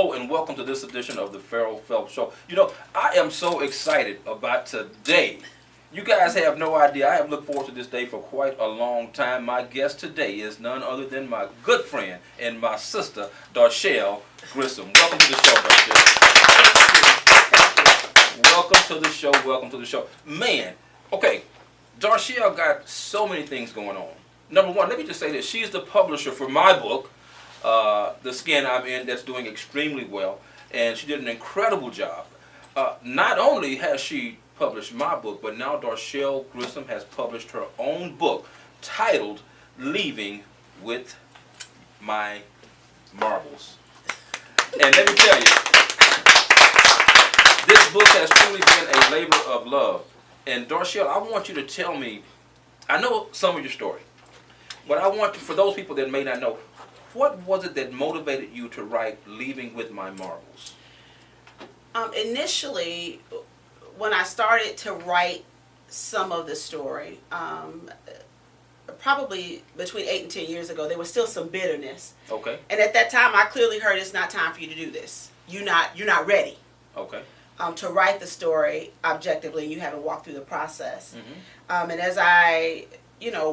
Hello and welcome to this edition of the Phelps Show. You know, I am so excited about today. You guys have no idea. I have looked forward to this day for quite a long time. My guest today is none other than my good friend and my sister, Darshell Grissom. Welcome to the show, Darshell. Welcome to the show. Welcome to the show. Man, okay, Darshell got so many things going on. Number one, let me just say this. She's the publisher for my book, The Skin I'm In, that's doing extremely well. And she did an incredible job. Not only has she published my book, but now Darshell Grissom has published her own book titled Leaving with My Marbles. And let me tell you, this book has truly been a labor of love. And Darshell, I want you to tell me, I know some of your story, but I want, for those people that may not know, what was it that motivated you to write Leaving with My Marbles? Initially, when I started to write some of the story, probably between 8 and 10 years ago, there was still some bitterness. Okay. And at that time, I clearly heard it's not time for you to do this. You're not ready. Okay. To write the story objectively. You haven't walked through the process. Mm-hmm. And as I,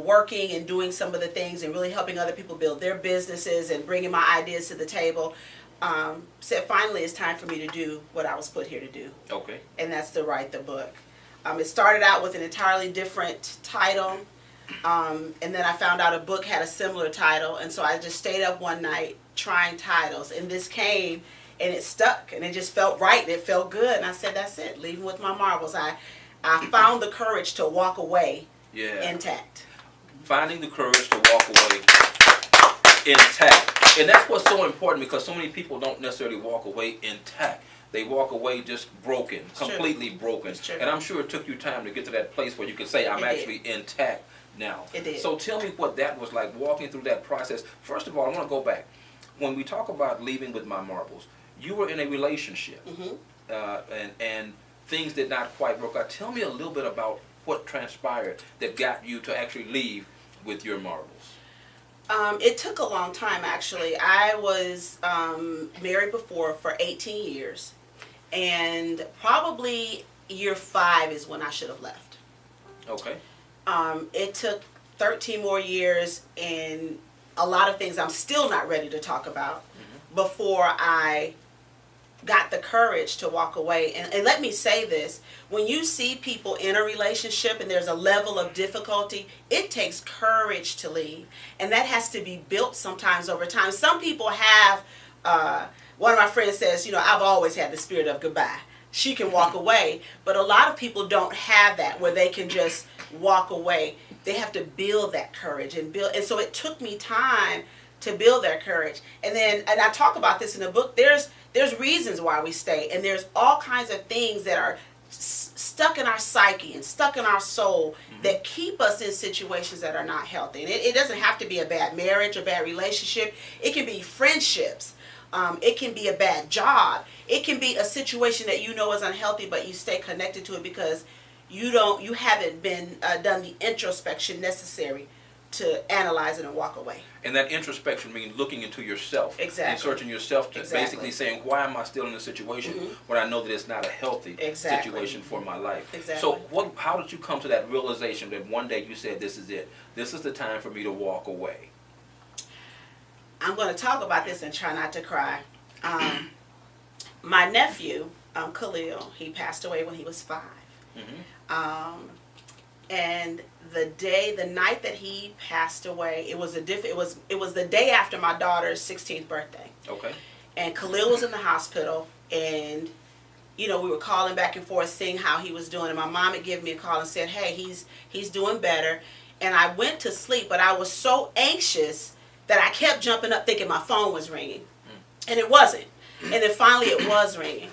working and doing some of the things and really helping other people build their businesses and bringing my ideas to the table, said finally it's time for me to do what I was put here to do. Okay. And that's to write the book. It started out with an entirely different title, and then I found out a book had a similar title, and so I just stayed up one night trying titles, and this came, and it stuck, and it just felt right, and it felt good, and I said, that's it, Leaving with My Marbles. I found the courage to walk away intact. Finding the courage to walk away intact. And that's what's so important, because so many people don't necessarily walk away intact. They walk away just broken, completely broken. And I'm sure it took you time to get to that place where you could say, I'm actually intact now. It did. So tell me what that was like, walking through that process. First of all, I want to go back. When we talk about Leaving with My Marbles, you were in a relationship, and things did not quite work out. Tell me a little bit about what transpired that got you to actually leave with your marbles. It took a long time, actually. I was married before for 18 years, and probably year 5 is when I should have left. Okay. It took 13 more years and a lot of things I'm still not ready to talk about before I got the courage to walk away. And let me say this, when you see people in a relationship and there's a level of difficulty, it takes courage to leave. And that has to be built sometimes over time. Some people have, one of my friends says, I've always had the spirit of goodbye. She can walk away, but a lot of people don't have that where they can just walk away. They have to build that courage and so it took me time to build that courage. And I talk about this in the book, there's reasons why we stay, and there's all kinds of things that are stuck in our psyche and stuck in our soul that keep us in situations that are not healthy. And it doesn't have to be a bad marriage, a bad relationship. It can be friendships. It can be a bad job. It can be a situation that is unhealthy, but you stay connected to it because you haven't been done the introspection necessary to analyze it and walk away. And that introspection means looking into yourself. Exactly. And searching yourself to basically saying, why am I still in this situation when I know that it's not a healthy situation for my life? Exactly. So how did you come to that realization that one day you said, this is it. This is the time for me to walk away? I'm going to talk about this and try not to cry. My nephew, Khalil, he passed away when he was 5. And the night that he passed away, it was the day after my daughter's 16th birthday. Okay. And Khalil was in the hospital, and we were calling back and forth, seeing how he was doing. And my mom had given me a call and said, "Hey, he's doing better." And I went to sleep, but I was so anxious that I kept jumping up, thinking my phone was ringing, and it wasn't. And then finally, it was ringing,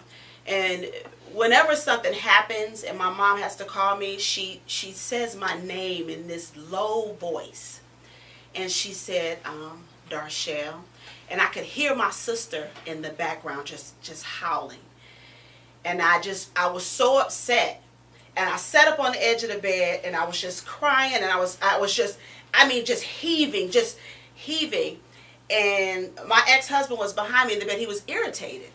and whenever something happens and my mom has to call me, she says my name in this low voice. And she said, Darshell. And I could hear my sister in the background just howling. And I was so upset. And I sat up on the edge of the bed and I was just crying, and I was just heaving. And my ex-husband was behind me in the bed. He was irritated.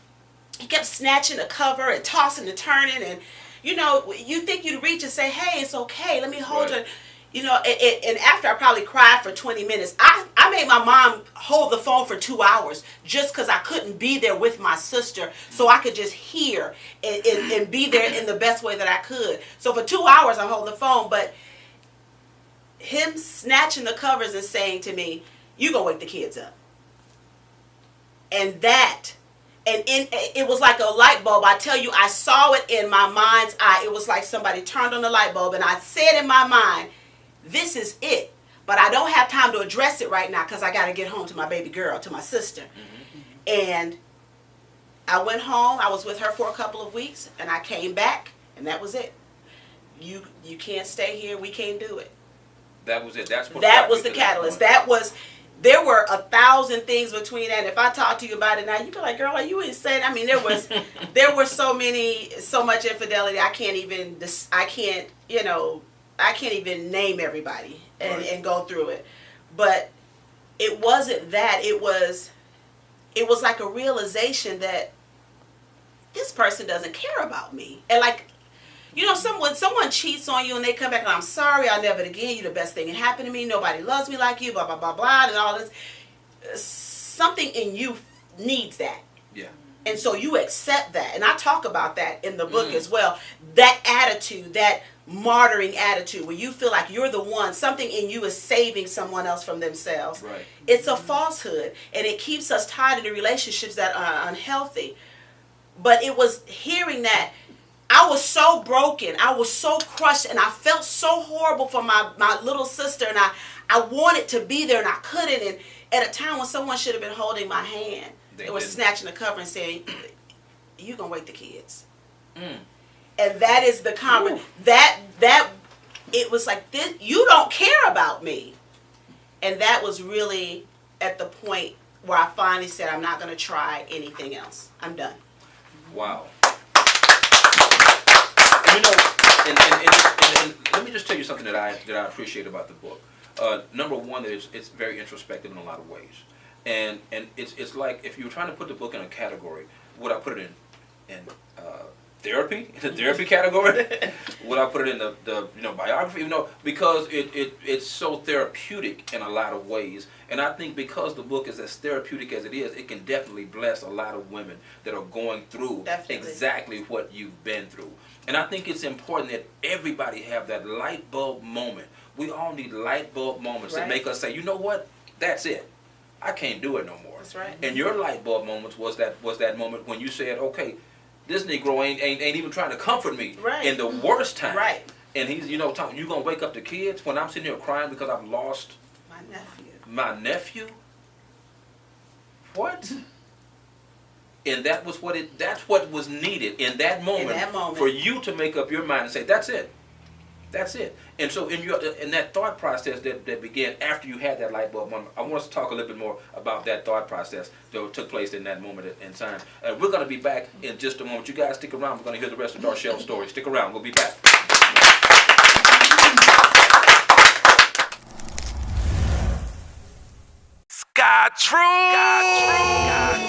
He kept snatching the cover and tossing and turning. And, you know, you think you'd reach and say, hey, it's okay. Let me hold her. You know, and after I probably cried for 20 minutes, I made my mom hold the phone for 2 hours just because I couldn't be there with my sister, so I could just hear and be there in the best way that I could. So for 2 hours I hold the phone, but him snatching the covers and saying to me, you gonna wake the kids up. And it was like a light bulb. I tell you, I saw it in my mind's eye. It was like somebody turned on the light bulb, and I said in my mind, this is it. But I don't have time to address it right now because I got to get home to my baby girl, to my sister. And I went home. I was with her for a couple of weeks, and I came back, and that was it. You can't stay here. We can't do it. That was it. That was the catalyst. There were 1,000 things between that. And if I talk to you about it now, you'd be like, girl, are you insane? I mean, there were so much infidelity. I can't even name everybody and go through it. But it wasn't that. It was like a realization that this person doesn't care about me. And like, you know, someone cheats on you and they come back and I'm sorry, I'll never again. You're the best thing that happened to me. Nobody loves me like you, blah, blah, blah, blah, and all this. Something in you needs that. Yeah. And so you accept that. And I talk about that in the book as well. That attitude, that martyring attitude where you feel like you're the one, something in you is saving someone else from themselves. Right. It's a falsehood, and it keeps us tied into relationships that are unhealthy. But it was hearing that I was so broken, I was so crushed, and I felt so horrible for my little sister, and I wanted to be there and I couldn't. And at a time when someone should have been holding my hand, they were snatching the cover and saying, you gonna wake the kids. And that is the common, that it was like, this, you don't care about me. And that was really at the point where I finally said, I'm not going to try anything else. I'm done. Wow. You know, and let me just tell you something that I appreciate about the book. Number one, it's very introspective in a lot of ways. And it's like if you were trying to put the book in a category, would I put it in therapy, in the therapy category? Would I put it in the biography? Because it's so therapeutic in a lot of ways. And I think because the book is as therapeutic as it is, it can definitely bless a lot of women that are going through exactly what you've been through. And I think it's important that everybody have that light bulb moment. We all need light bulb moments that make us say, you know what? That's it. I can't do it no more. That's right. And your light bulb moments was that moment when you said, okay, this Negro ain't even trying to comfort me in the worst time. Right. And he's, talking, you gonna wake up the kids when I'm sitting here crying because I've lost my nephew? What? And that's what was needed in that moment for you to make up your mind and say, that's it. That's it. And so in that thought process that began after you had that light bulb moment, I want us to talk a little bit more about that thought process that took place in that moment in time. And we're going to be back in just a moment. You guys stick around. We're going to hear the rest of Darshell's story. Stick around. We'll be back.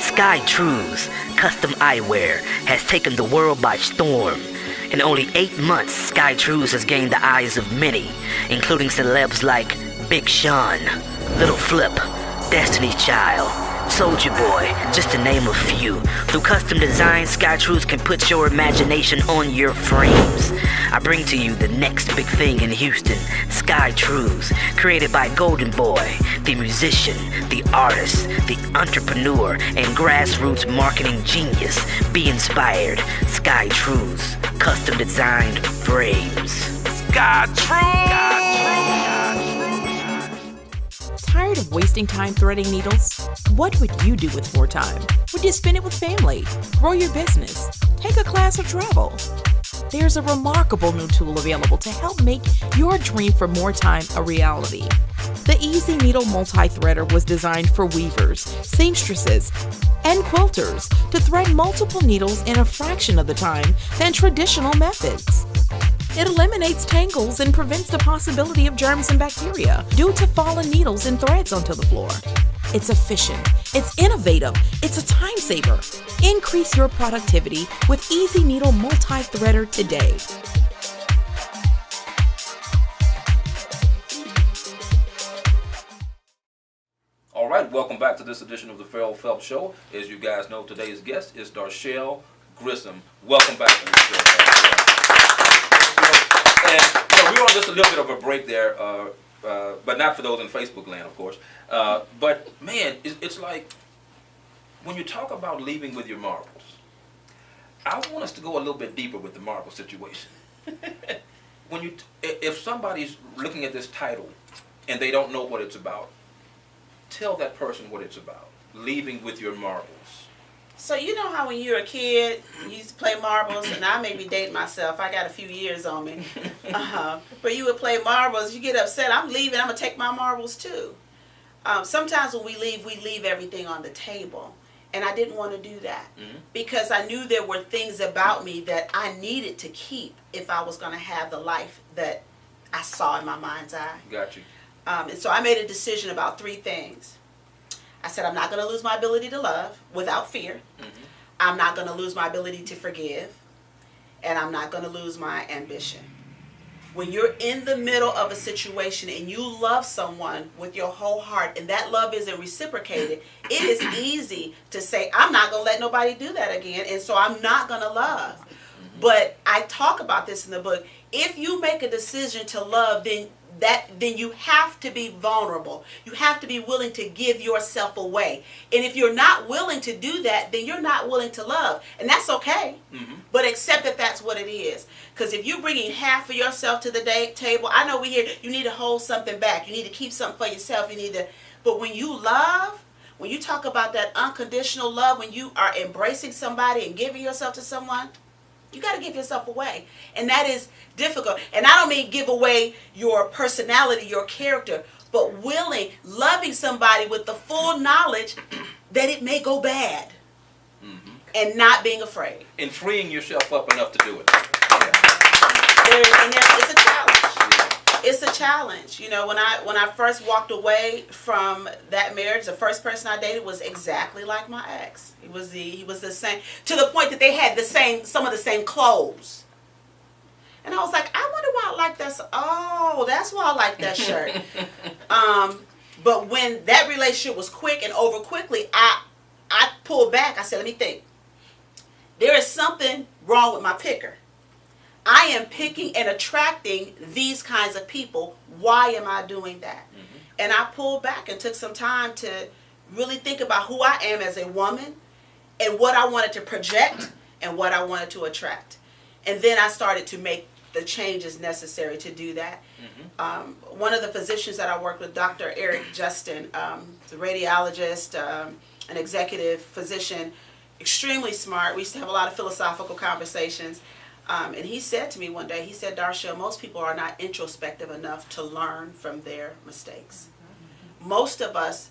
Sky Trues Custom Eyewear has taken the world by storm. In only 8 months, Sky Trues has gained the eyes of many, including celebs like Big Sean, Little Flip, Destiny's Child, Soulja Boy, just to name a few. Through custom design, Sky Trues can put your imagination on your frames. I bring to you the next big thing in Houston, Sky Trues, created by Golden Boy, the musician, the artist, the entrepreneur, and grassroots marketing genius. Be inspired. Sky Trues, custom designed frames. Sky Trues! Tired of wasting time threading needles? What would you do with more time? Would you spend it with family, grow your business, take a class, or travel? There's a remarkable new tool available to help make your dream for more time a reality. The Easy Needle Multi-Threader was designed for weavers, seamstresses, and quilters to thread multiple needles in a fraction of the time than traditional methods. It eliminates tangles and prevents the possibility of germs and bacteria due to fallen needles and threads onto the floor. It's efficient. It's innovative. It's a time saver. Increase your productivity with Easy Needle Multi-Threader today. All right, welcome back to this edition of the Phelps Show. As you guys know, today's guest is Darshell Grissom. Welcome back to the show. And we were on just a little bit of a break there, but not for those in Facebook land, of course. But man, it's like when you talk about leaving with your marbles, I want us to go a little bit deeper with the marble situation. If somebody's looking at this title and they don't know what it's about, tell that person what it's about. Leaving with your marbles. So you know how when you're a kid, you used to play marbles, and I may be dating myself. I got a few years on me. But you would play marbles. You get upset. I'm leaving. I'm going to take my marbles too. Sometimes when we leave everything on the table. And I didn't want to do that because I knew there were things about me that I needed to keep if I was going to have the life that I saw in my mind's eye. Got you. And so I made a decision about 3 things. I said I'm not going to lose my ability to love without fear. I'm not going to lose my ability to forgive. And I'm not going to lose my ambition. When you're in the middle of a situation and you love someone with your whole heart and that love isn't reciprocated, it is easy to say, I'm not going to let nobody do that again, and so I'm not going to love. But I talk about this in the book. If you make a decision to love, then you have to be vulnerable. You have to be willing to give yourself away. And if you're not willing to do that, then you're not willing to love. And that's okay. But accept that that's what it is. Because if you're bringing half of yourself to the table, I know we hear you need to hold something back. You need to keep something for yourself. But when you love, when you talk about that unconditional love, when you are embracing somebody and giving yourself to someone, you got to give yourself away. And that is difficult. And I don't mean give away your personality, your character, but loving somebody with the full knowledge that it may go bad. And not being afraid. And freeing yourself up enough to do it. It's a challenge. It's a challenge. You know, when I first walked away from that marriage, the first person I dated was exactly like my ex. He was the same, to the point that they had some of the same clothes. And I was like, I wonder why I like that. Oh, that's why I like that shirt. But when that relationship was quick and over quickly, I pulled back. I said, let me think. There is something wrong with my picker. I am picking and attracting these kinds of people. Why am I doing that? And I pulled back and took some time to really think about who I am as a woman and what I wanted to project and what I wanted to attract. And then I started to make the changes necessary to do that. One of the physicians that I worked with, Dr. Eric Justin, the radiologist, an executive physician, extremely smart. We used to have a lot of philosophical conversations. And he said to me one day, he said, Darshell, most people are not introspective enough to learn from their mistakes. Most of us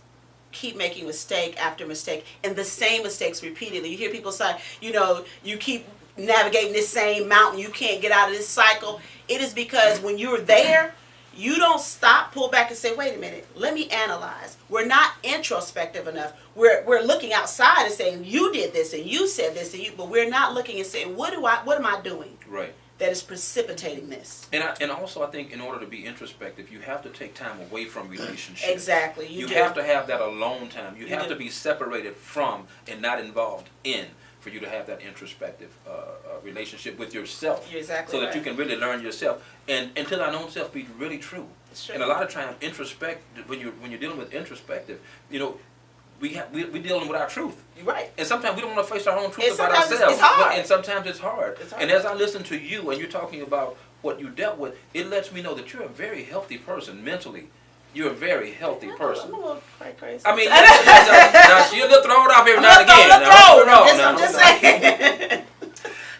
keep making mistake after mistake and the same mistakes repeatedly. You hear people say, you keep navigating this same mountain, you can't get out of this cycle. It is because when you're there, you don't stop, pull back and say, wait a minute, let me analyze. We're not introspective enough. We're looking outside and saying, you did this and you said this, but we're not looking and saying, what am I doing? Right. That is precipitating this. And also I think in order to be introspective, you have to take time away from relationships. Exactly. You have to have that alone time. You have to be separated from and not involved in for you to have that introspective relationship with yourself. You're exactly so that right. you can really learn yourself and to thine own self be really true. It's true. And a lot of times when you're dealing with introspective, we're dealing with our truth. You're right. And sometimes we don't want to face our own truth about sometimes ourselves. it's hard. And sometimes it's hard. It's hard. And as I listen to you and you're talking about what you dealt with, it lets me know that you're a very healthy person mentally. You're a very healthy person. I'm a little crazy. I mean, now she'll throw it off every now and again. I'm just saying.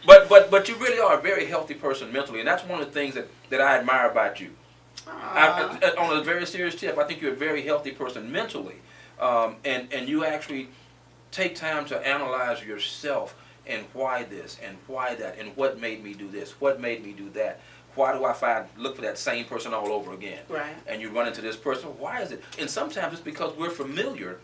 But you really are a very healthy person mentally, and that's one of the things that I admire about you. On a very serious tip, I think you're a very healthy person mentally, and you actually take time to analyze yourself and why this and why that and what made me do this, what made me do that. why do I look for that same person all over again? Right. And you run into this person. Why is it? And sometimes it's because we're familiar,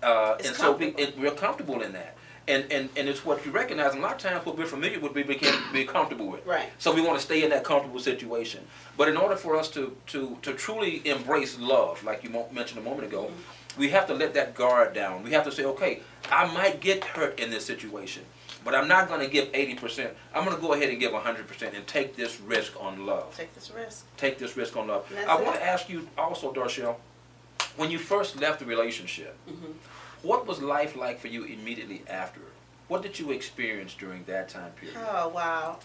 It's so comfortable. we're comfortable in that. And it's what you recognize. And a lot of times, what we're familiar with, we be comfortable with. Right. So we want to stay in that comfortable situation. But in order for us to truly embrace love, like you mentioned a moment ago, we have to let that guard down. We have to say, okay, I might get hurt in this situation, but I'm not going to give 80%. I'm going to go ahead and give 100% and take this risk on love. Take this risk. Take this risk on love. That's I it. want to ask you also, Darshell, when you first left the relationship, what was life like for you immediately after? What did you experience during that time period? Oh wow.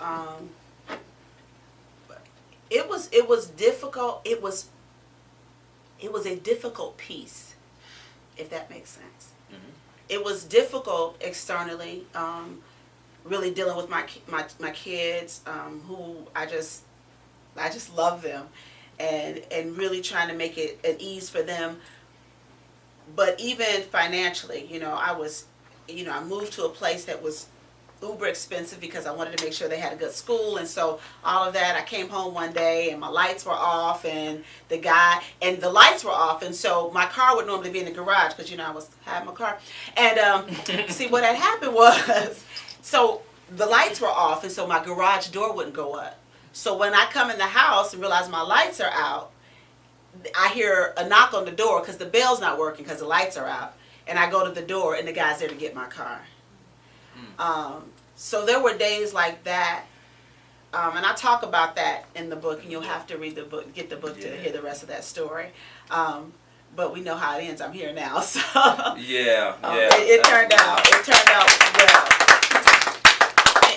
It was difficult. It was a difficult piece, if that makes sense. It was difficult externally, really dealing with my kids, who I just love them, and really trying to make it an ease for them. But even financially, I moved to a place that was uber expensive because I wanted to make sure they had a good school, and so all of that. I came home one day and my lights were off, and the lights were off, and so my car would normally be in the garage because I was having my car, and see what had happened was, so the lights were off, and so my garage door wouldn't go up. So when I come in the house and realize my lights are out, I hear a knock on the door because the bell's not working because the lights are out. And I go to the door and the guy's there to get my car. So there were days like that. And I talk about that in the book, and you'll have to read the book, get the book to hear the rest of that story. But we know how it ends. I'm here now. So it turned out well.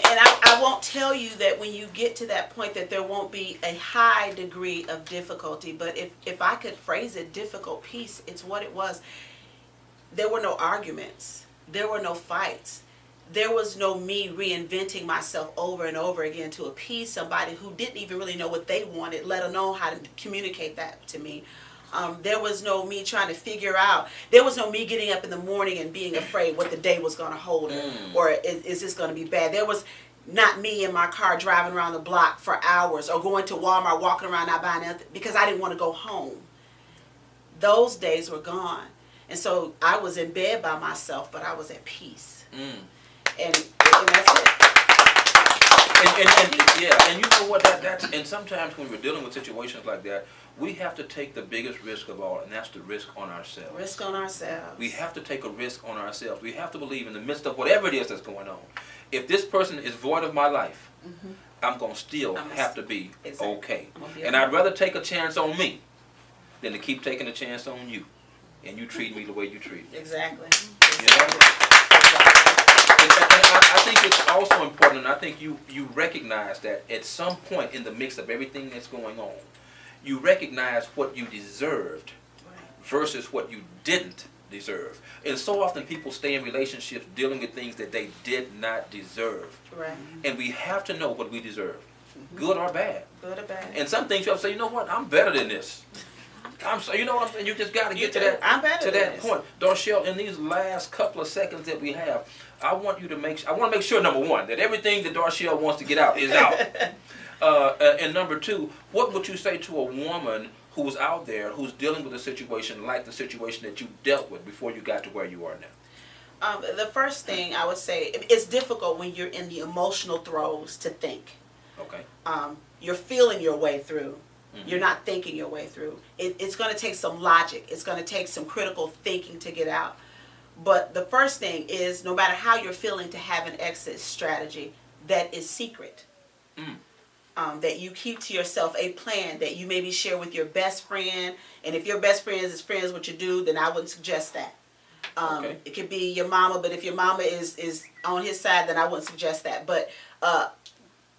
And I won't tell you that when you get to that point that there won't be a high degree of difficulty, but if I could phrase it, difficult piece, it's what it was. There were no arguments. There were no fights. There was no me reinventing myself over and over again to appease somebody who didn't even really know what they wanted, let alone how to communicate that to me. There was no me trying to figure out. There was no me getting up in the morning and being afraid what the day was going to hold, or is this going to be bad. There was not me in my car driving around the block for hours, or going to Walmart, walking around not buying anything because I didn't want to go home. Those days were gone. And so I was in bed by myself, but I was at peace. And that's it. And you know what, and sometimes when we're dealing with situations like that, we have to take the biggest risk of all, and that's the risk on ourselves. Risk on ourselves. We have to take a risk on ourselves. We have to believe in the midst of whatever it is that's going on. If this person is void of my life, I'm going to still have to be okay. And I'd rather take a chance on me than to keep taking a chance on you. And you treat me the way you treat me. Exactly. You know? And I think it's also important, and I think you recognize that at some point in the mix of everything that's going on, you recognize what you deserved versus what you didn't deserve. And so often people stay in relationships dealing with things that they did not deserve. Right. And we have to know what we deserve, good or bad. Good or bad. And some things you have to say, you know what, I'm better than this. You know what I'm saying? You just got to get to that point. Darshell, in these last couple of seconds that we have, I want to make sure, number one, that everything that Darshell wants to get out is out. And number two, what would you say to a woman who's out there who's dealing with a situation like the situation that you dealt with before you got to where you are now? The first thing I would say, it's difficult when you're in the emotional throes to think. Okay. You're feeling your way through. You're not thinking your way through. It's going to take some logic. It's going to take some critical thinking to get out. But the first thing is, no matter how you're feeling, to have an exit strategy that is secret. That you keep to yourself, a plan that you maybe share with your best friend. And if your best friend is friends with your dude, then I wouldn't suggest that. It could be your mama, but if your mama is on his side, then I wouldn't suggest that. But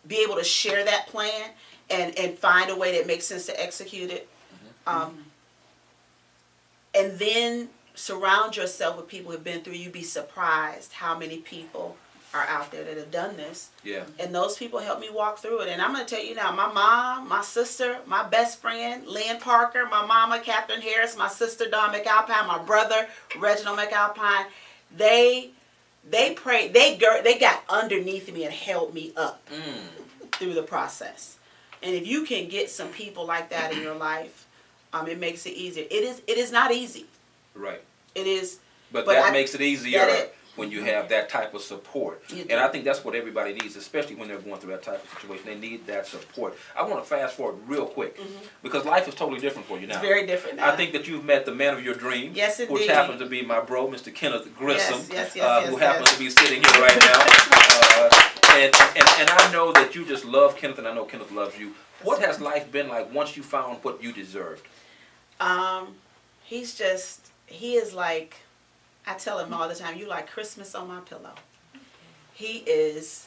be able to share that plan and find a way that makes sense to execute it. And then surround yourself with people who have been through. You'd be surprised how many people are out there that have done this. Yeah. And those people helped me walk through it. And I'm going to tell you now, my mom, my sister, my best friend, Lynn Parker, my mama, Catherine Harris, my sister, Dawn McAlpine, my brother, Reginald McAlpine, they prayed, they got underneath me and held me up through the process. And if you can get some people like that in your life, it makes it easier. It is not easy. Right. It is. But that makes it easier when you have that type of support. And I think that's what everybody needs, especially when they're going through that type of situation. They need that support. I want to fast forward real quick because life is totally different for you now. It's very different now. I think that you've met the man of your dreams. Yes, indeed. Which happens to be my bro, Mr. Kenneth Grissom, who happens yes. to be sitting here right now. And I know that you just love Kenneth, and I know Kenneth loves you. What has life been like once you found what you deserved? He is like, I tell him all the time, you like Christmas on my pillow. He is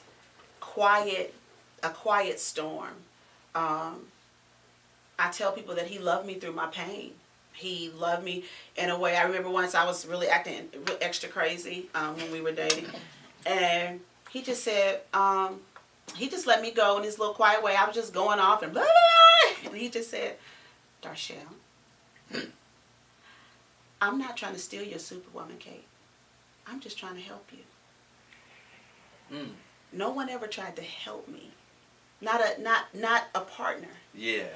a quiet storm. I tell people that he loved me through my pain. He loved me in a way. I remember once I was really acting extra crazy when we were dating. And he just said, he just let me go in his little quiet way. I was just going off and blah, blah, blah. And he just said, Darshell, I'm not trying to steal your Superwoman cape. I'm just trying to help you. No one ever tried to help me. Not a partner. Yeah.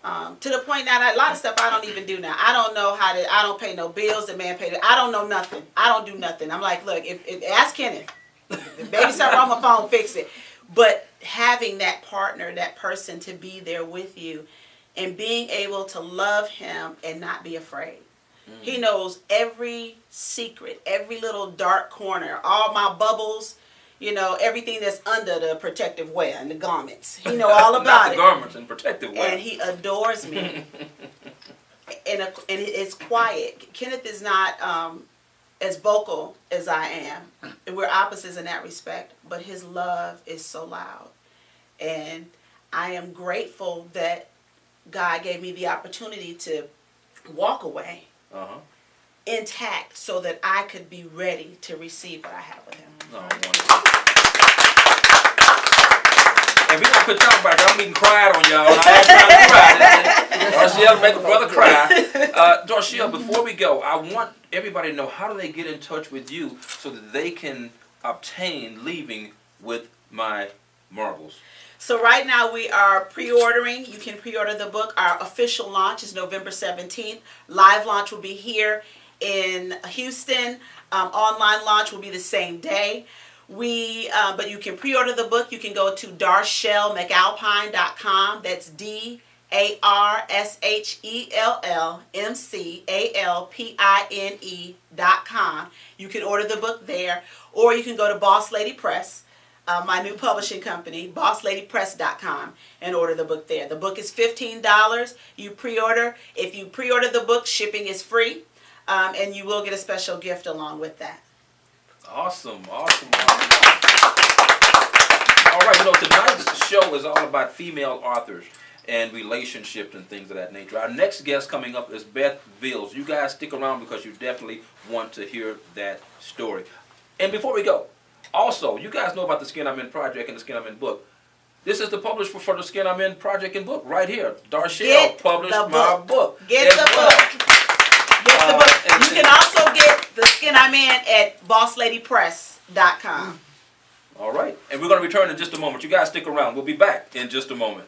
To the point that a lot of stuff I don't even do now. I don't pay no bills. The man paid it. I don't know nothing. I don't do nothing. I'm like, look, if ask Kenneth. If baby something wrong on my phone, fix it. But having that partner, that person to be there with you, and being able to love him and not be afraid. He knows every secret, every little dark corner, all my bubbles, everything that's under the protective wear and the garments. He know all about Not the it. Garments and protective wear. And he adores me. and it's quiet. Kenneth is not as vocal as I am. And we're opposites in that respect. But his love is so loud. And I am grateful that God gave me the opportunity to walk away intact so that I could be ready to receive what I have with him. Oh, wonderful. And we're going to put y'all back. I'm getting cried on y'all. I ain't trying to cry. Darshell, make a brother cry. Darshell, before we go, I want everybody to know, how do they get in touch with you so that they can obtain Leaving with My Marbles? So right now we are pre-ordering. You can pre-order the book. Our official launch is November 17th. Live launch will be here in Houston. Online launch will be the same day. But you can pre-order the book. You can go to DarshellMcAlpine.com. That's DarshellMcAlpine.com. You can order the book there, or you can go to Boss Lady Press, my new publishing company, BossLadyPress.com, and order the book there. The book is $15. You pre-order. If you pre-order the book, shipping is free, and you will get a special gift along with that. Awesome. All right, tonight's show is all about female authors and relationships and things of that nature. Our next guest coming up is Beth Veals. You guys stick around because you definitely want to hear that story. And before we go, also, you guys know about the Skin I'm In project and the Skin I'm In book. This is the publisher for the Skin I'm In project and book right here. Darshell published my book. Get the book. Get the book. You can also get the Skin I'm In at BossLadyPress.com. All right. And we're going to return in just a moment. You guys stick around. We'll be back in just a moment.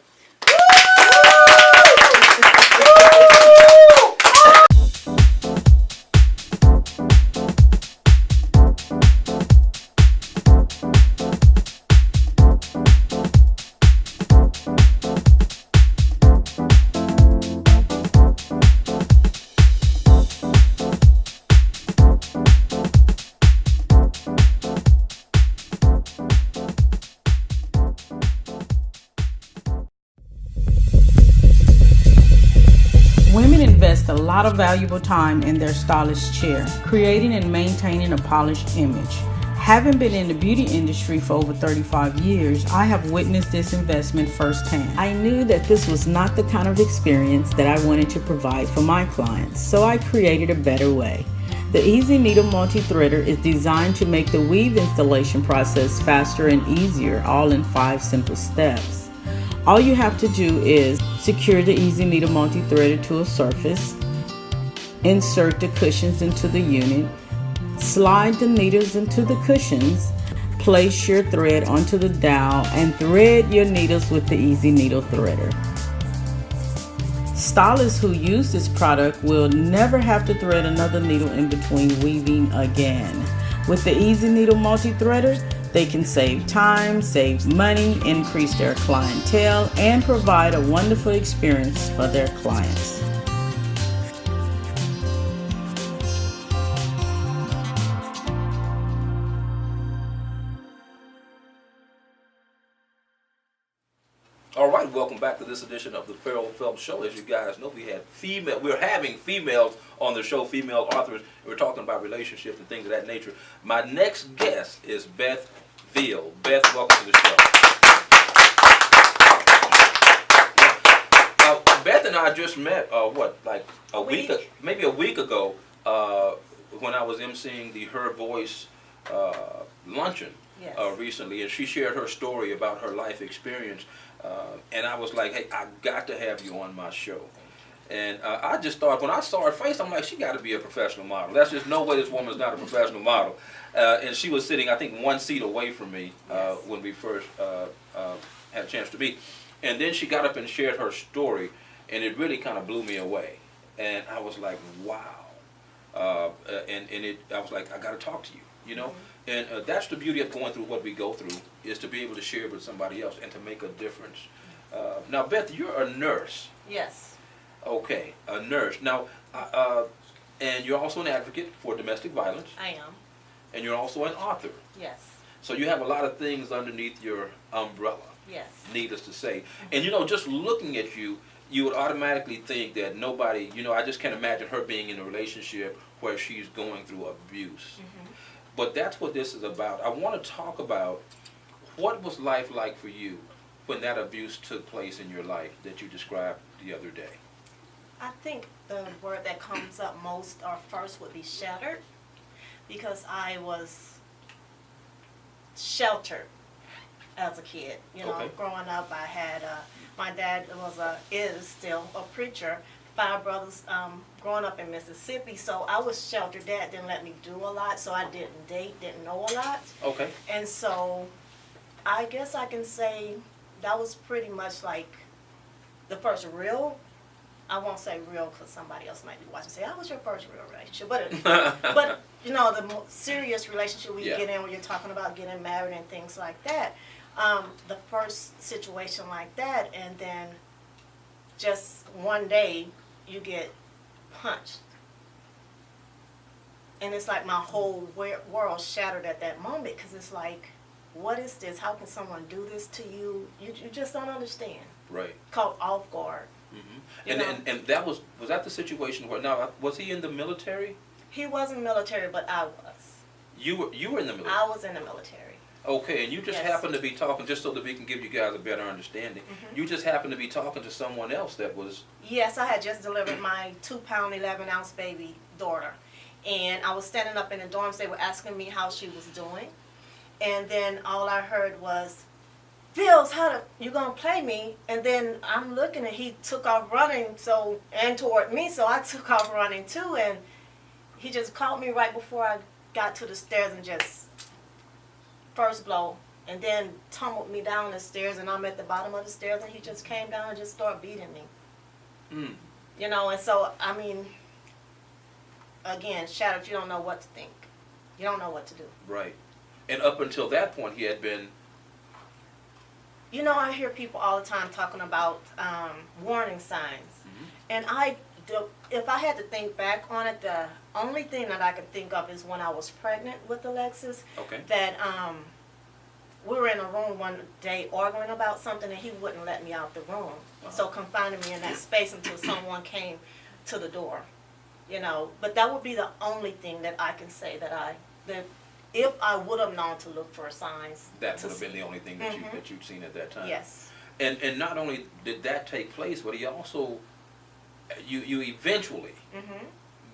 A lot of valuable time in their stylish chair, creating and maintaining a polished image. Having been in the beauty industry for over 35 years, I have witnessed this investment firsthand. I knew that this was not the kind of experience that I wanted to provide for my clients, so I created a better way. The Easy Needle Multi-Threader is designed to make the weave installation process faster and easier, all in 5 simple steps. All you have to do is secure the Easy Needle Multi-Threader to a surface, insert the cushions into the unit, slide the needles into the cushions, Place your thread onto the dowel and thread your needles with the Easy Needle Threader. Stylists who use this product will never have to thread another needle in between weaving again. With the Easy Needle Multi-Threader, they can save time, save money, increase their clientele, and provide a wonderful experience for their clients. All right, welcome back to this edition of the Phelps Show. As you guys know, we're having females on the show, female authors. We're talking about relationships and things of that nature. My next guest is Beth Veals. Beth, welcome to the show. Now, Beth and I just met, maybe a week ago, when I was emceeing the Her Voice luncheon. Yes. Recently, and she shared her story about her life experience, and I was like, hey, I got to have you on my show. And I just thought, when I saw her face, I'm like, she got to be a professional model. That's just no way this woman's not a professional model. And she was sitting, I think, one seat away from me when we first had a chance to meet. And then she got up and shared her story, and it really kind of blew me away. And I was like, wow. I was like, I got to talk to you, you know? Mm-hmm. And that's the beauty of going through what we go through, is to be able to share with somebody else and to make a difference. Now, Beth, you're a nurse. Yes. Okay, a nurse. Now, and you're also an advocate for domestic violence. I am. And you're also an author. Yes. So you have a lot of things underneath your umbrella. Yes. Needless to say. And, you know, just looking at you, you would automatically think that nobody, you know, I just can't imagine her being in a relationship where she's going through abuse. Mm-hmm. But that's what this is about. I want to talk about what was life like for you when that abuse took place in your life that you described the other day. I think the word that comes up most or first would be shattered, because I was sheltered as a kid. You know, growing up, I had my dad is still a preacher. 5 brothers growing up in Mississippi, so I was sheltered. Dad didn't let me do a lot, so I didn't date, didn't know a lot. Okay. And so I guess I can say that was pretty much like the first real, I won't say real because somebody else might be watching and say, how was your first real relationship? But you know, the more serious relationship we get in when you're talking about getting married and things like that. The first situation like that, and then just one day you get punched. And it's like my whole world shattered at that moment, because it's like, what is this? How can someone do this to you? You just don't understand. Right. Caught off guard. Mm-hmm. And that was that the situation where, now, was he in the military? He wasn't military, but I was. You were in the military? I was in the military. Okay, and you just happened to be talking, just so that we can give you guys a better understanding, you just happened to be talking to someone else that was... Yes, I had just delivered my 2-pound, 11-ounce baby daughter. And I was standing up in the dorms. They were asking me how she was doing. And then all I heard was, Veals, you gonna play me? And then I'm looking, and he took off running, and toward me, so I took off running too. And he just caught me right before I got to the stairs and just... first blow, and then tumbled me down the stairs, and I'm at the bottom of the stairs, and he just came down and just started beating me. Mm. You know, and so, I mean, again, shattered, you don't know what to think. You don't know what to do. Right. And up until that point, he had been... You know, I hear people all the time talking about warning signs. Mm-hmm. And if I had to think back on it, the only thing that I could think of is when I was pregnant with Alexis. Okay. That we were in a room one day arguing about something, and he wouldn't let me out the room. So confining me in that space until someone came to the door. You know, but that would be the only thing that I can say that if I would have known to look for signs. That would have been the only thing that you'd seen at that time. Yes. And not only did that take place, but he also, you eventually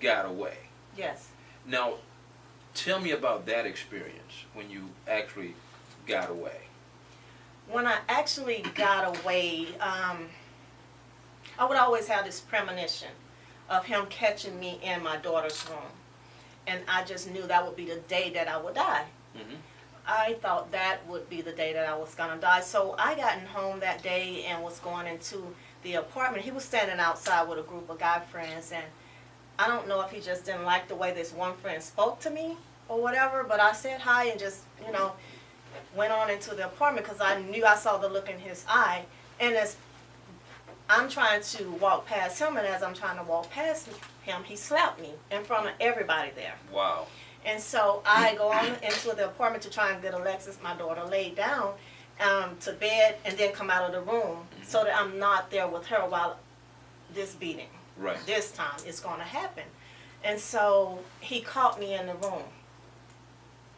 got away. Yes. Now, tell me about that experience when you actually got away. When I actually got away, I would always have this premonition of him catching me in my daughter's room. And I just knew that would be the day that I would die. Mm-hmm. I thought that would be the day that I was going to die. So I gotten home that day and was going into the apartment. He was standing outside with a group of guy friends, and I don't know if he just didn't like the way this one friend spoke to me or whatever, but I said hi and just, went on into the apartment because I knew I saw the look in his eye. And as I'm trying to walk past him, and as I'm trying to walk past him, he slapped me in front of everybody there. Wow. And so I go on into the apartment to try and get Alexis, my daughter, laid down to bed, and then come out of the room so that I'm not there with her while this beating. Right. This time it's going to happen. And so he caught me in the room.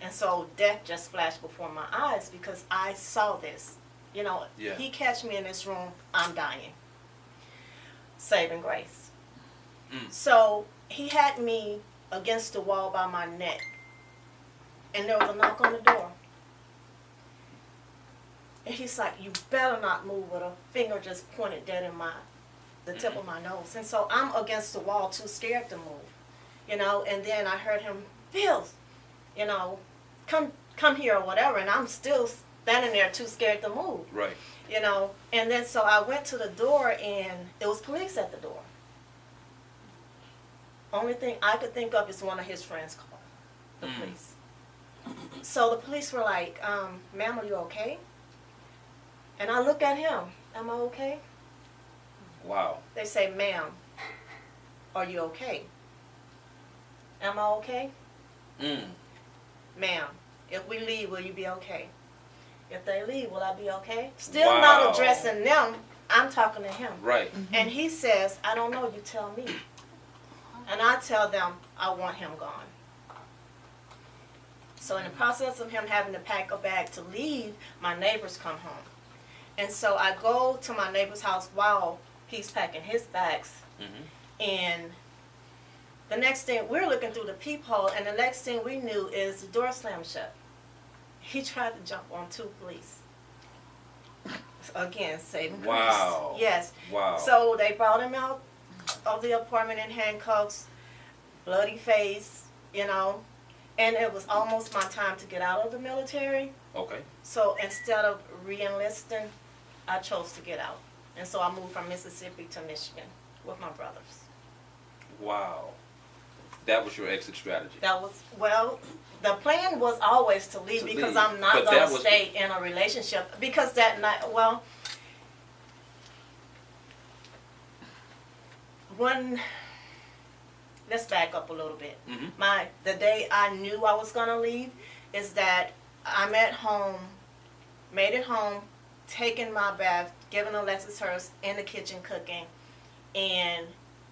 And so death just flashed before my eyes because I saw this. Yeah. He catch me in this room, I'm dying. Saving grace. So he had me against the wall by my neck. And there was a knock on the door. And he's like, you better not move, with a finger just pointed dead in the tip of my nose. And so I'm against the wall, too scared to move. And then I heard him, Veals, come here or whatever. And I'm still standing there too scared to move. Right. And then so I went to the door and there was police at the door. Only thing I could think of is one of his friends called the police. So the police were like, ma'am, are you okay? And I look at him, am I okay? Wow. They say, ma'am, are you okay? Am I okay? Ma'am, if we leave, will you be okay? If they leave, will I be okay? Still not addressing them, I'm talking to him. Right. And he says, I don't know, you tell me. And I tell them, I want him gone. So in the process of him having to pack a bag to leave, my neighbors come home. And so I go to my neighbor's house while he's packing his bags. And the next thing, we're looking through the peephole, and the next thing we knew is the door slammed shut. He tried to jump on 2 police. Again, saving grace. Wow. Yes. Wow. So they brought him out of the apartment in handcuffs, bloody face, and it was almost my time to get out of the military. Okay. So instead of re-enlisting, I chose to get out. And so I moved from Mississippi to Michigan with my brothers. Wow. That was your exit strategy. That was, the plan was always to leave because I'm not going to stay in a relationship. Because that night, let's back up a little bit. The day I knew I was going to leave is that I'm at home, made it home, taking my bath, giving Alexis hers, in the kitchen cooking, and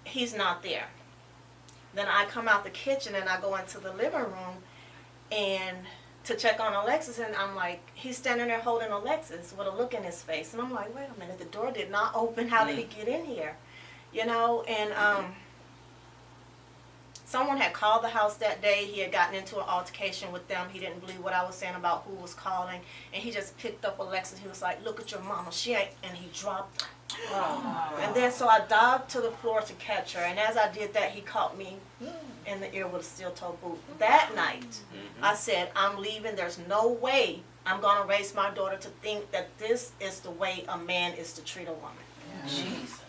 he's not there. Then I come out the kitchen and I go into the living room and to check on Alexis, and I'm like, he's standing there holding Alexis with a look in his face. And I'm like, wait a minute, the door did not open. How did he get in here? And someone had called the house that day. He had gotten into an altercation with them. He didn't believe what I was saying about who was calling. And he just picked up Alexis. He was like, look at your mama. She ain't, and he dropped her. And then so I dived to the floor to catch her. And as I did that, he caught me in the ear with a steel-toe boot. That night, I said, I'm leaving. There's no way I'm going to raise my daughter to think that this is the way a man is to treat a woman. Jeez.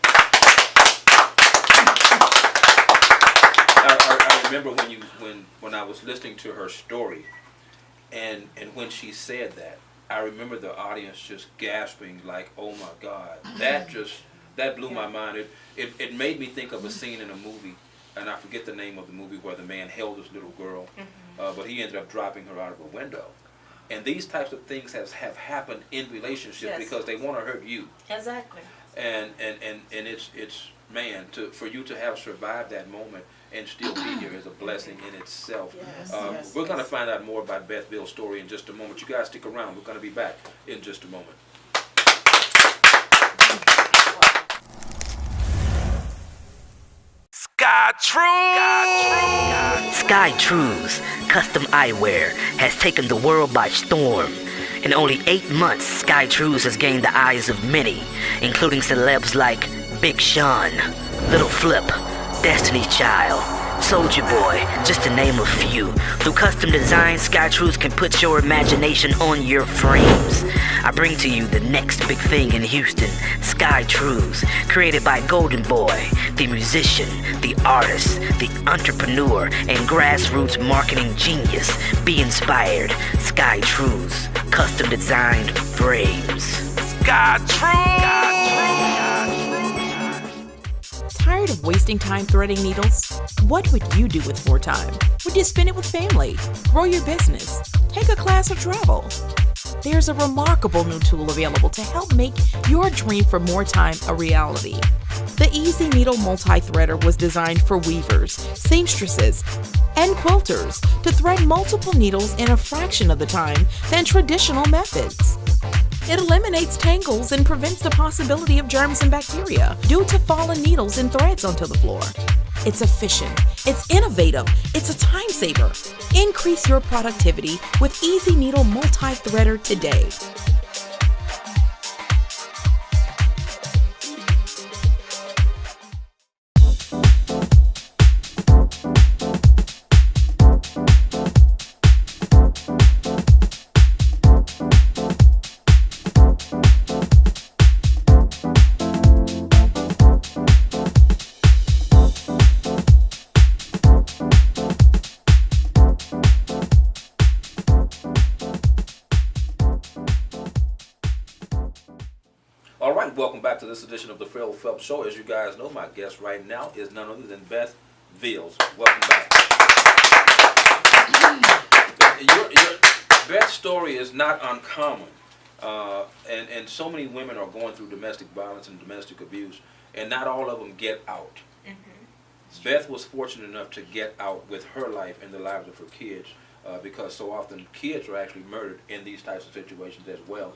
I remember when I was listening to her story, and when she said that, I remember the audience just gasping like, "Oh my God!" That blew my mind. It made me think of a scene in a movie, and I forget the name of the movie, where the man held this little girl, but he ended up dropping her out of a window. And these types of things have happened in relationships because they want to hurt you. Exactly. And it's man, for you to have survived that moment and still be here is a blessing in itself. Yes, we're going to find out more about Beth Veals' story in just a moment. You guys stick around. We're going to be back in just a moment. Sky Trues Custom Eyewear has taken the world by storm. In only 8 months, Sky Trues has gained the eyes of many, including celebs like Big Sean, Little Flip, Destiny's Child, Soldier Boy, just to name a few. Through custom design, SkyTrues can put your imagination on your frames. I bring to you the next big thing in Houston, SkyTrues, created by Golden Boy, the musician, the artist, the entrepreneur, and grassroots marketing genius. Be inspired. SkyTrues, custom designed frames. SkyTrues! Tired of wasting time threading needles? What would you do with more time? Would you spend it with family, grow your business, take a class or travel? There's a remarkable new tool available to help make your dream for more time a reality. The Easy Needle Multi-Threader was designed for weavers, seamstresses, and quilters to thread multiple needles in a fraction of the time than traditional methods. It eliminates tangles and prevents the possibility of germs and bacteria due to fallen needles and threads onto the floor. It's efficient, it's innovative, it's a time saver. Increase your productivity with Easy Needle Multi-Threader today. All right, welcome back to this edition of the Phelps Show. As you guys know, my guest right now is none other than Beth Veals. Welcome back. Beth's story is not uncommon, and so many women are going through domestic violence and domestic abuse, and not all of them get out. Beth was fortunate enough to get out with her life and the lives of her kids, because so often kids are actually murdered in these types of situations as well.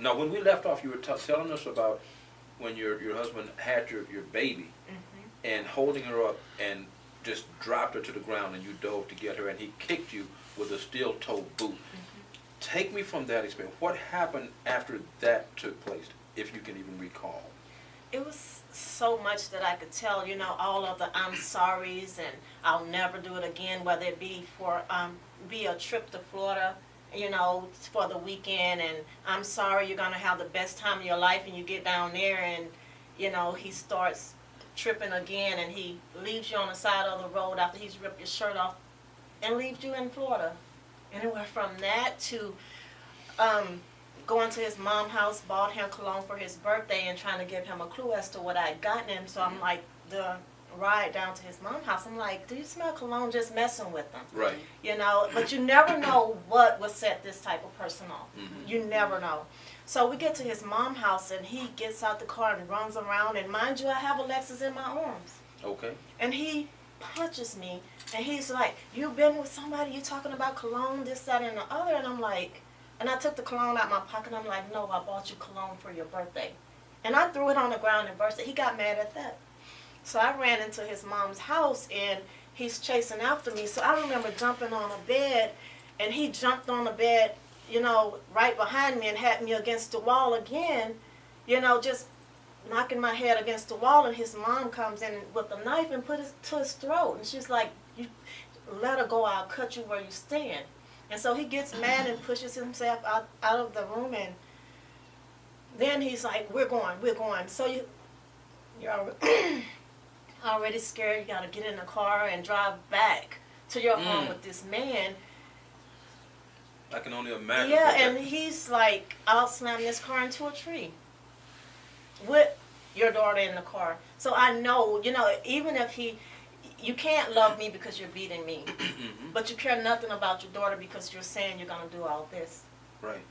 Now, when we left off, you were telling us about when your husband had your baby and holding her up and just dropped her to the ground, and you dove to get her, and he kicked you with a steel-toed boot. Take me from that experience. What happened after that took place, if you can even recall? It was so much that I could tell, you know, all of the I'm sorries and I'll never do it again, whether it be for be a trip to Florida, you know, for the weekend, and I'm sorry, you're gonna have the best time of your life, and you get down there and, you know, he starts tripping again, and he leaves you on the side of the road after he's ripped your shirt off and leaves you in Florida. And it went from that to going to his mom's house, bought him cologne for his birthday and trying to give him a clue as to what I had gotten him. So I'm like, the ride down to his mom's house, I'm like, do you smell cologne? Just messing with him. Right. You know, but you never know what will set this type of person off. You never know. So we get to his mom's house, and he gets out the car and runs around, and mind you, I have Alexis in my arms. Okay. And he punches me, and he's like, you been with somebody, you talking about cologne, this, that, and the other, and I'm like, and I took the cologne out of my pocket, and I'm like, no, I bought you cologne for your birthday. And I threw it on the ground and burst it. He got mad at that. So I ran into his mom's house, and he's chasing after me. So I remember jumping on a bed, and he jumped on the bed, you know, right behind me and had me against the wall again, you know, just knocking my head against the wall. And his mom comes in with a knife and put it to his throat. And she's like, you let her go, I'll cut you where you stand. And so he gets mad and pushes himself out of the room, and then he's like, we're going. So you're already scared. You got to get in the car and drive back to your home with this man. I can only imagine. Yeah, and he's like, I'll slam this car into a tree with your daughter in the car. So I know, you know, even if you can't love me because you're beating me, but you care nothing about your daughter because you're saying you're going to do all this. Right.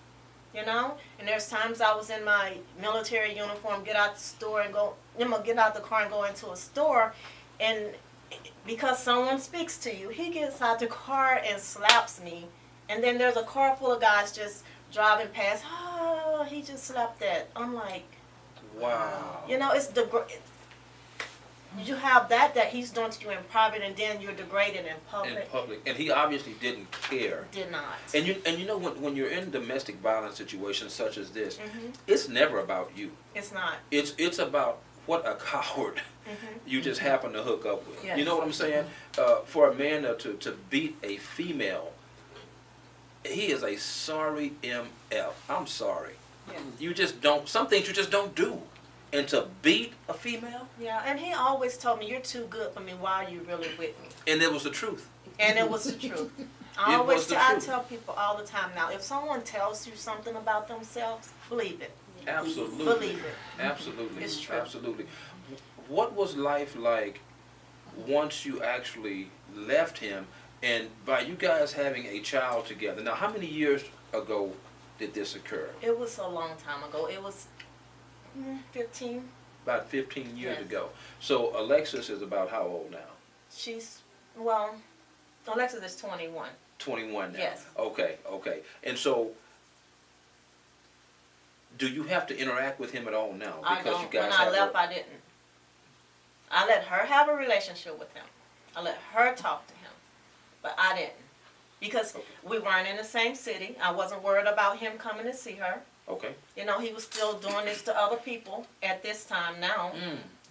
You know? And there's times I was in my military uniform, get out the store and go, you know, get out the car and go into a store, and because someone speaks to you, he gets out the car and slaps me, and then there's a car full of guys just driving past, oh, he just slapped that. I'm like, wow. You know, it's you have that he's doing to you in private, and then you're degraded in public. In public, and he obviously didn't care. Did not. And you know, when you're in domestic violence situations such as this, it's never about you. It's not. It's about what a coward you just happen to hook up with. Yes. You know what I'm saying? For a man to beat a female, he is a sorry MF. I'm sorry. Yeah. You just don't, some things you just don't do. And to beat a female? Yeah, and he always told me, you're too good for me, why are you really with me? And it was the truth. And it was the truth. It was the I truth. tell people all the time now, if someone tells you something about themselves, believe it. Absolutely. Believe it. Absolutely. It's true. Absolutely. What was life like once you actually left him, and by you guys having a child together? Now, how many years ago did this occur? It was a long time ago. It was 15. About 15 years Yes. ago. So Alexis is about how old now? She's, well, Alexis is 21. 21 now. Yes. Okay. And so, do you have to interact with him at all now? I Because don't. you guys When I have left, I didn't. I let her have a relationship with him. I let her talk to him. But I didn't. Because we weren't in the same city. I wasn't worried about him coming to see her. Okay. You know, he was still doing this to other people at this time now.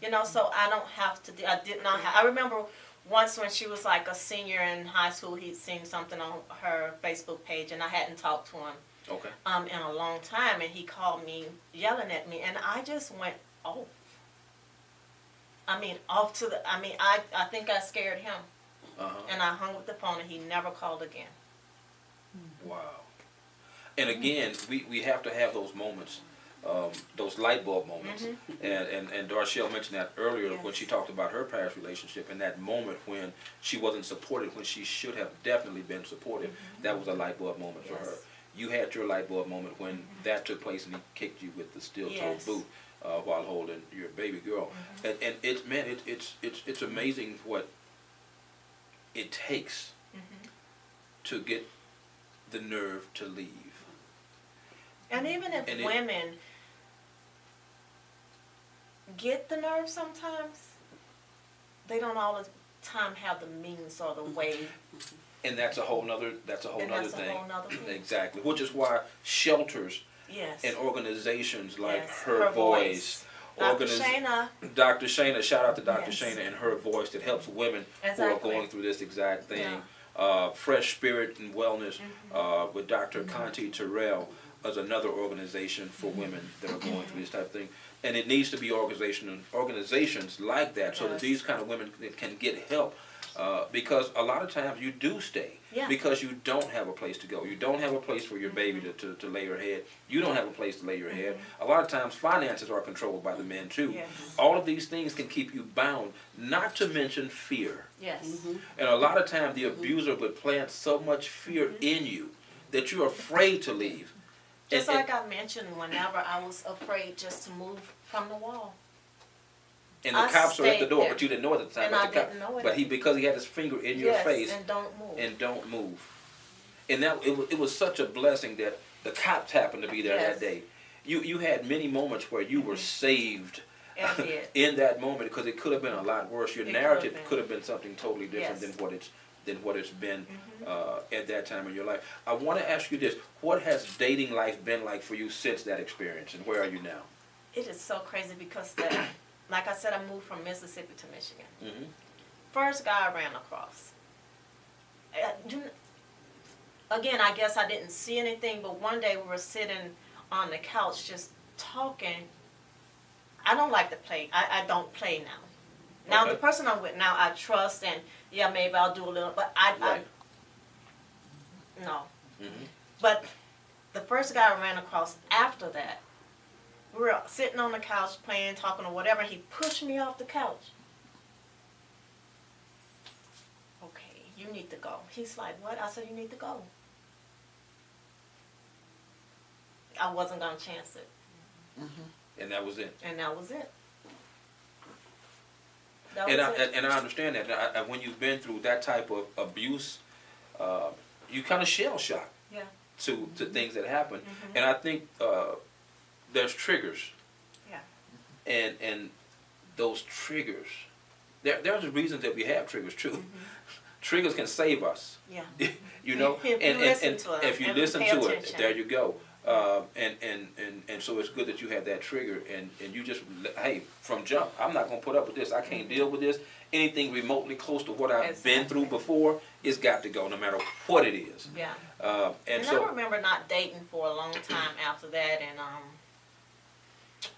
You know, so I don't have to, I did not have, I remember once when she was like a senior in high school, he'd seen something on her Facebook page and I hadn't talked to him Okay. in a long time, and he called me yelling at me, and I just went off. I mean, off to the, I think I scared him, and I hung up the phone and he never called again. Wow. And again, we have to have those moments, those light bulb moments. And Darshell mentioned that earlier when Yes. she talked about her past relationship, and that moment when she wasn't supported, when she should have definitely been supported. That was a light bulb moment for her. You had your light bulb moment when that took place and he kicked you with the steel-toed Yes. boot while holding your baby girl. And it's, man, it's amazing what it takes to get the nerve to leave. And even if women get the nerve sometimes, they don't all the time have the means or the way. And that's a whole nother thing. A whole nother thing. Exactly. Which is why shelters Yes. and organizations like Yes. Her Voice, Dr. Shayna. Dr. Shayna, shout out to Dr. Yes. Shayna and Her Voice that helps women Exactly. who are going through this exact thing. Fresh Spirit and Wellness with Dr. Conti Terrell is another organization for women that are going through this type of thing. And it needs to be organizations like that so that these kind of women can get help. Because a lot of times you do stay because you don't have a place to go. You don't have a place for your baby to lay her head. You don't have a place to lay your head. A lot of times finances are controlled by the men too. Yes. All of these things can keep you bound, not to mention fear. Yes. And a lot of times the abuser would plant so much fear in you that you're afraid to leave. Just like I mentioned, whenever I was afraid just to move from the wall. And the I cops are at the stayed door, there. but you didn't know at the time. And I didn't know it. But because he had his finger in your face. And don't move. And don't move. And that it was such a blessing that the cops happened to be there that day. You had many moments where you were saved in that moment, because it could have been a lot worse. Your narrative could have been something totally different than what it's been at that time in your life. I want to ask you this: what has dating life been like for you since that experience, and where are you now? It is so crazy because, like I said, I moved from Mississippi to Michigan. Mhm. First guy I ran across. Again, I guess I didn't see anything, but one day we were sitting on the couch just talking. I don't like to play. I don't play now. Now, the person I'm with now, I trust, and maybe I'll do a little, but no. But the first guy I ran across after that, we were sitting on the couch playing, talking, or whatever, and he pushed me off the couch. Okay, you need to go. He's like, what? I said, you need to go. I wasn't going to chance it. And that was it. And that was it. And I understand that. When you've been through that type of abuse, you kind of shell shock to things that happen. And I think there's triggers. Yeah. And those triggers, there's a reason that we have triggers too. Triggers can save us. Yeah. You know, If you listen to it, if you and listen pay to it, attention. there you go. And so it's good that you had that trigger, and you just, hey, from jump, I'm not going to put up with this. I can't deal with this. Anything remotely close to what I've been through before, it's got to go, no matter what it is. Yeah. And I remember not dating for a long time after that,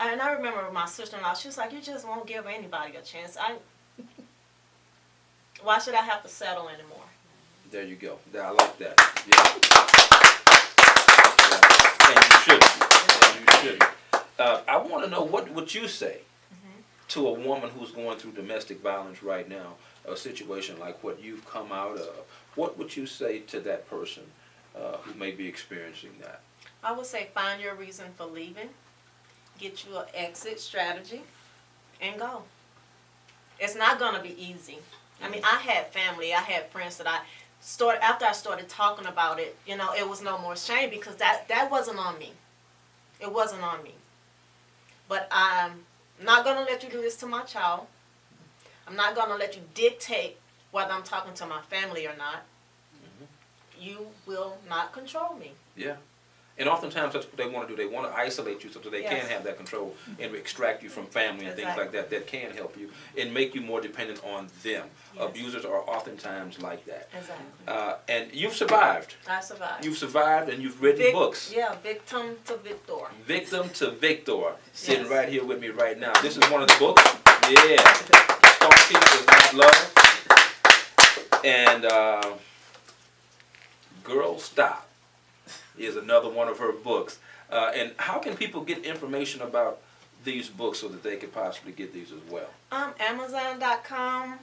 and I remember my sister-in-law, she was like, you just won't give anybody a chance. Why should I have to settle anymore? There you go. I like that. Yeah. And you shouldn't. I want to know, what would you say to a woman who's going through domestic violence right now, a situation like what you've come out of? What would you say to that person who may be experiencing that? I would say find your reason for leaving, get you an exit strategy, and go. It's not going to be easy. I mean, I had family, I had friends that after I started talking about it, it was no more shame, because that wasn't on me. It wasn't on me. But I'm not going to let you do this to my child. I'm not going to let you dictate whether I'm talking to my family or not. You will not control me. Yeah. And oftentimes that's what they want to do. They want to isolate you so that they can have that control and extract you from family and things like that can help you and make you more dependent on them. Yes. Abusers are oftentimes like that. Exactly. And you've survived. I survived. You've survived, and you've written books. Yeah, Victim to Victor. Victim to Victor. Sitting right here with me right now. This is one of the books. Yeah. Stalking is not love. And Girl Stop is another one of her books. And how can people get information about these books so that they could possibly get these as well? Amazon.com,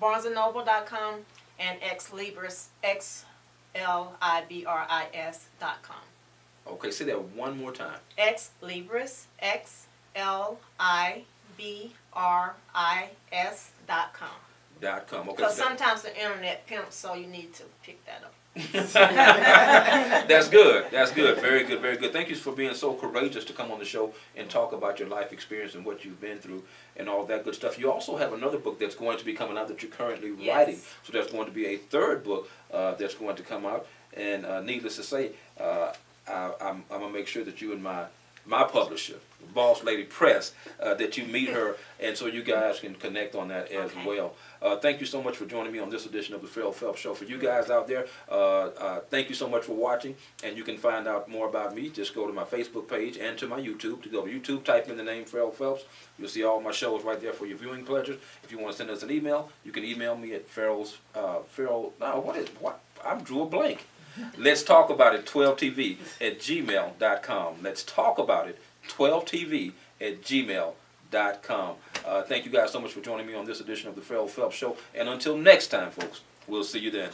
BarnesandNoble.com, and Xlibris, XLIBRIS.com. Okay, say that one more time. Xlibris, XLIBRIS.com. .com. Okay. Because sometimes the internet pimps, so you need to pick that up. That's good. That's good. Very good. Very good. Thank you for being so courageous to come on the show and talk about your life experience and what you've been through and all that good stuff. You also have another book that's going to be coming out that you're currently writing. So there's going to be a third book that's going to come out. And needless to say, I'm going to make sure that you and my publisher, Boss Lady Press, that you meet her, and so you guys can connect on that as well. Thank you so much for joining me on this edition of the Phelps Show. For you guys out there, thank you so much for watching, and you can find out more about me. Just go to my Facebook page and to my YouTube. To go to YouTube, type in the name Phelps. You'll see all my shows right there for your viewing pleasure. If you want to send us an email, you can email me at I drew a blank. Let's talk about it 12tv at gmail.com. Let's talk about it 12tv at gmail.com. Thank you guys so much for joining me on this edition of the Phelps Show. And until next time, folks, we'll see you then.